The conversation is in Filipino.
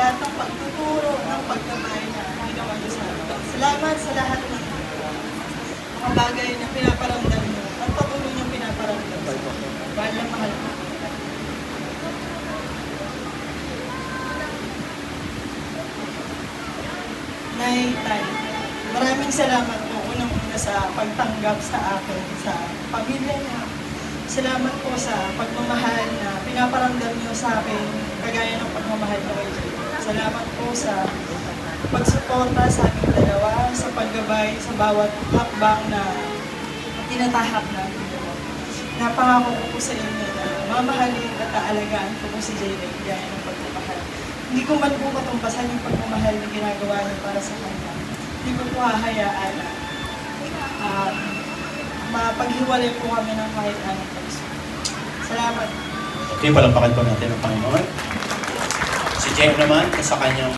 lahat ng pagtuturo, ng pagkabay na ginawa niyo sa akin. Salamat sa lahat ng mga bagay na pinaparamdam niyo at patuloy niyong pinaparamdam sa akin. Mahal na mahal ko. Nay, Tay, maraming salamat po unang-una sa pagtanggap sa akin, sa pamilya niya. Salamat po sa pagmamahal na pinaparamdam niyo sa akin, kagaya ng pagmamahal niyo kay Jay. Salamat po sa pagsuporta sa aming dalawa, sa paggabay, sa bawat hakbang na tinatahak namin. Napangako ko po sa inyo na mamahalin at aalagaan ko po si Jay Ray, kagaya ng pagmamahal. Hindi ko man po matumpasan yung pagmamahal na ginagawa niyo para sa kanya. Hindi ko po hahayaan na mapaghiwalay po kami ng kahit anong pagso. Salamat. Okay, palampakan po natin ang Panginoon. Si Jem naman, sa kanyang